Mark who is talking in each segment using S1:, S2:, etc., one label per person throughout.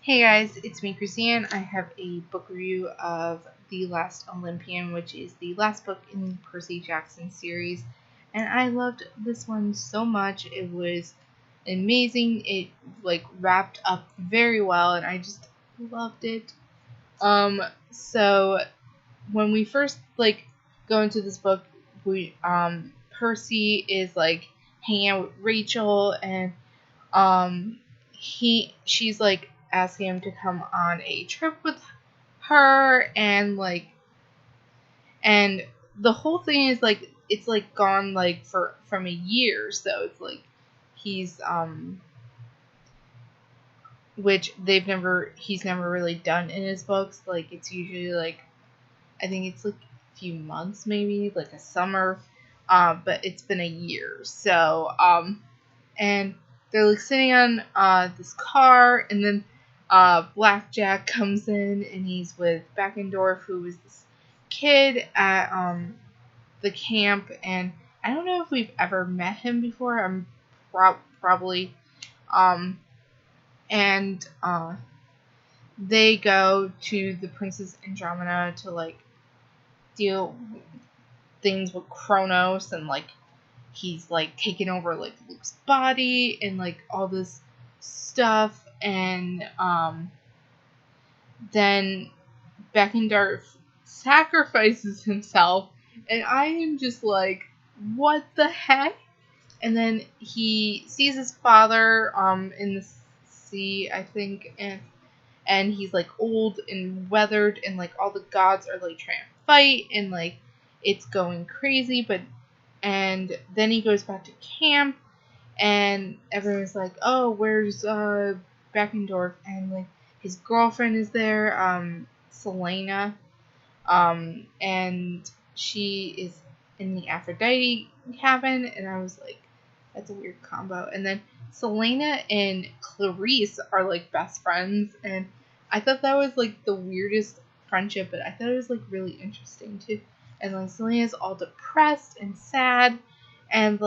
S1: Hey guys, it's me, Christiane. I have a book review of The Last Olympian, which is the last book in the Percy Jackson series. And I loved this one so much. It was amazing. It wrapped up very well and I just loved it. So when we first go into this book, we Percy is hanging out with Rachel and she's asking him to come on a trip with her and the whole thing is it's gone for from a year, so it's he's which he's never really done in his books. It's usually I think it's a few months, maybe a summer, but it's been a year. So and they're sitting on this car, and then Blackjack comes in, and he's with Beckendorf, who is this kid at the camp, and I don't know if we've ever met him before. I'm probably and they go to the Princess Andromeda to deal things with Kronos, and he's taking over Luke's body and all this stuff, and then Beckendorf sacrifices himself, and I am just what the heck? And then he sees his father in the sea, I think, and he's old and weathered, and all the gods are trying to fight, and it's going crazy, and then he goes back to camp, and everyone's oh, where's Beckendorf? And his girlfriend is there, Selena, and she is in the Aphrodite cabin, and I was that's a weird combo. And then Selena and Clarice are best friends, and I thought that was the weirdest friendship, but I thought it was really interesting too. And Selena's all depressed and sad, and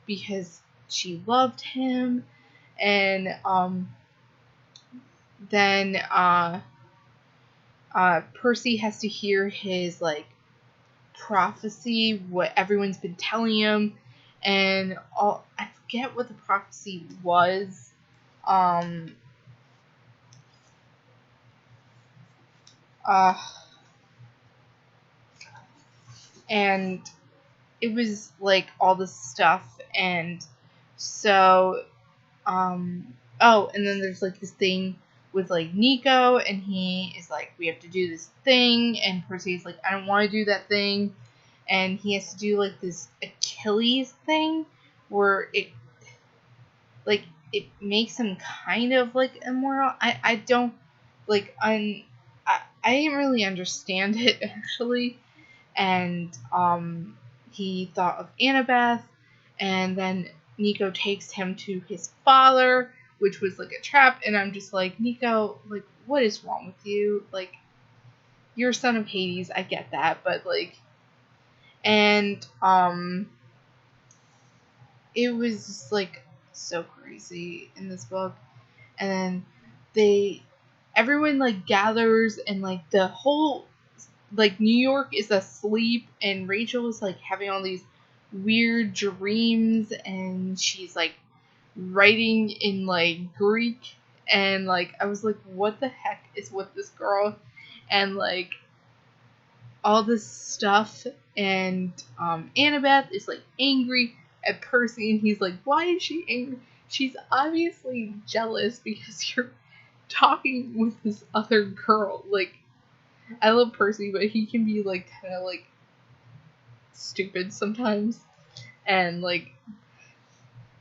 S1: because she loved him, and then Percy has to hear his prophecy, what everyone's been telling him, and I forget what the prophecy was. And it was all this stuff, and so oh, and then there's this thing with Nico, and he is we have to do this thing, and Percy's I don't want to do that thing, and he has to do this Achilles thing where it makes him kind of immortal. I don't I didn't really understand it actually, and he thought of Annabeth, and then Nico takes him to his father, which was a trap, and I'm just Nico, what is wrong with you? You're a son of Hades, I get that, but and it was so crazy in this book, and then everyone gathers, and the whole New York is asleep, and Rachel is having all these weird dreams, and she's writing in Greek, and I was what the heck is with this girl, and all this stuff, and Annabeth is angry at Percy, and he's why is she angry? She's obviously jealous because you're talking with this other girl. I love Percy, but he can be kind of stupid sometimes, and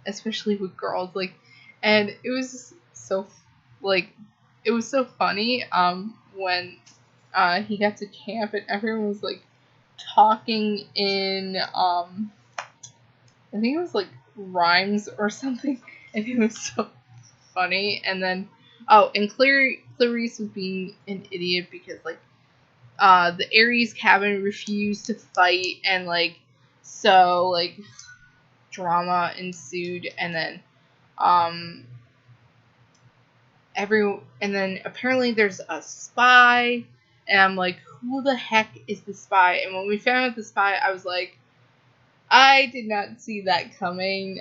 S1: especially with girls, and it was just so it was so funny when he got to camp, and everyone was talking in I think it was rhymes or something, and it was so funny. And then and Clarice was being an idiot because the Ares cabin refused to fight, and so drama ensued, and then and then apparently there's a spy, and I'm like, who the heck is the spy? And when we found out the spy, I was like, I did not see that coming.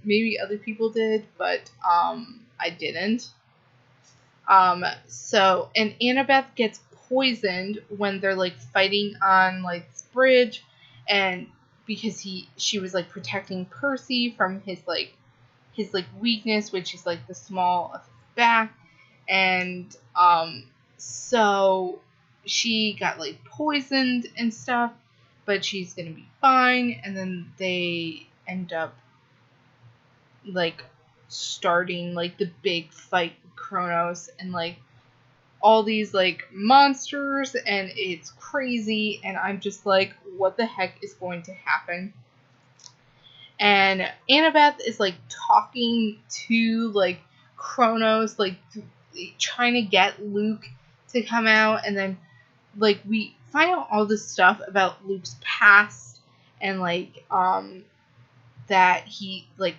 S1: Maybe other people did, but I didn't. So, and Annabeth gets poisoned when they're like fighting on like this bridge, and because she was like protecting Percy from his weakness, which is like the small of his back, and so she got like poisoned and stuff, but she's gonna be fine. And then they end up like starting like the big fight with Kronos and like all these like monsters, and it's crazy, and I'm just like, what the heck is going to happen? And Annabeth is like talking to like Kronos, like trying to get Luke to come out, and then like we find out all this stuff about Luke's past, and like that he like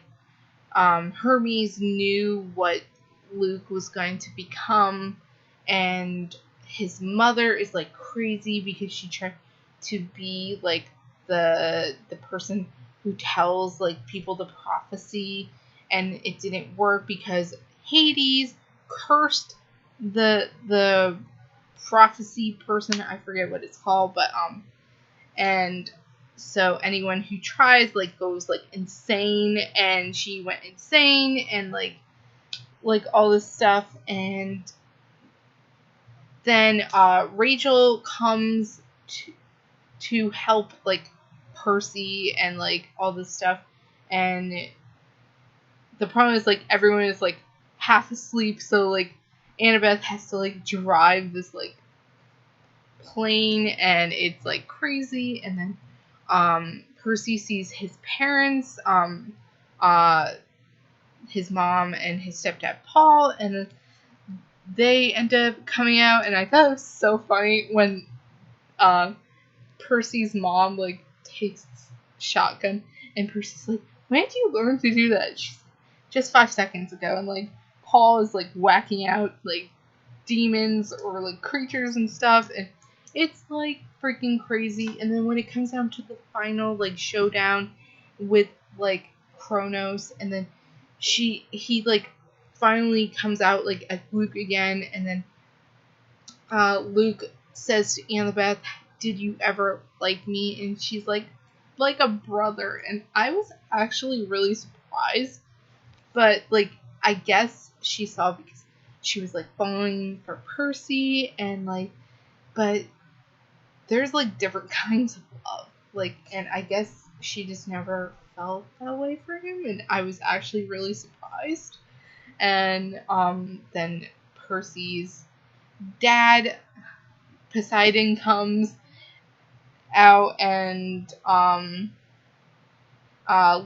S1: Hermes knew what Luke was going to become, and his mother is like crazy because she tried to be like the person who tells like people the prophecy, and it didn't work because Hades cursed the prophecy person. I forget what it's called, but and so anyone who tries like goes like insane, and she went insane, and like all this stuff. And then Rachel comes to help like Percy and like all this stuff, and the problem is like everyone is like half asleep, so like Annabeth has to like drive this like plane, and it's like crazy. And then Percy sees his parents, his mom and his stepdad Paul, and then they end up coming out, and I thought it was so funny when Percy's mom like takes shotgun, and Percy's like, when did you learn to do that? She's like, just 5 seconds ago. And like Paul is like whacking out like demons or like creatures and stuff, and it's like freaking crazy. And then when it comes down to the final like showdown with like Kronos, and then he like finally comes out like at Luke again, and then Luke says to Annabeth, did you ever like me? And she's like a brother. And I was actually really surprised, but like I guess she saw because she was like falling for Percy, and like, but there's like different kinds of love, like, and I guess she just never felt that way for him, and I was actually really surprised. And then Percy's dad Poseidon comes out, and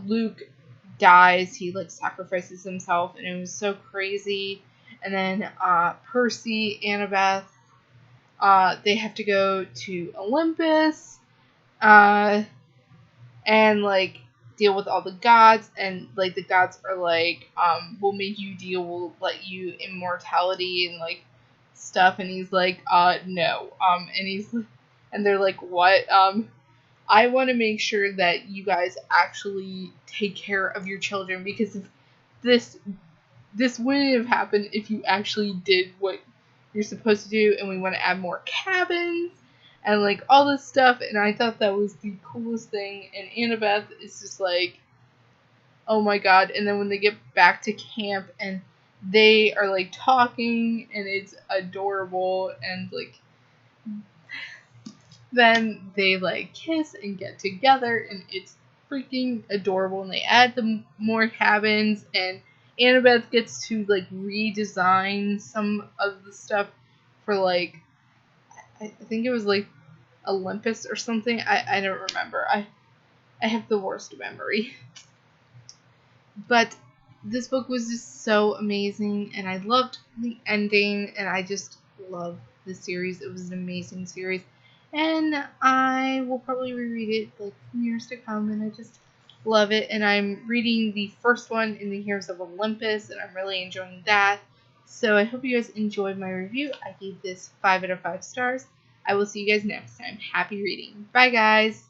S1: Luke dies. He like sacrifices himself, and it was so crazy. And then Percy, Annabeth, they have to go to Olympus, and like deal with all the gods, and like the gods are like, we'll make you deal, we'll let you immortality and like stuff. And he's like, no. And they're like, what? I want to make sure that you guys actually take care of your children, because if this wouldn't have happened if you actually did what you're supposed to do, and we want to add more cabins and like all this stuff. And I thought that was the coolest thing. And Annabeth is just like, oh my god. And then when they get back to camp and they are like talking, and it's adorable, and like then they like kiss and get together, and it's freaking adorable. And they add the more cabins, and Annabeth gets to like redesign some of the stuff for like, I think it was like Olympus or something. I don't remember. I have the worst memory. But this book was just so amazing, and I loved the ending, and I just love the series. It was an amazing series, and I will probably reread it like in years to come, and I just love it. And I'm reading the first one in the Heroes of Olympus, and I'm really enjoying that. So I hope you guys enjoyed my review. I gave this 5 out of 5 stars. I will see you guys next time. Happy reading. Bye, guys.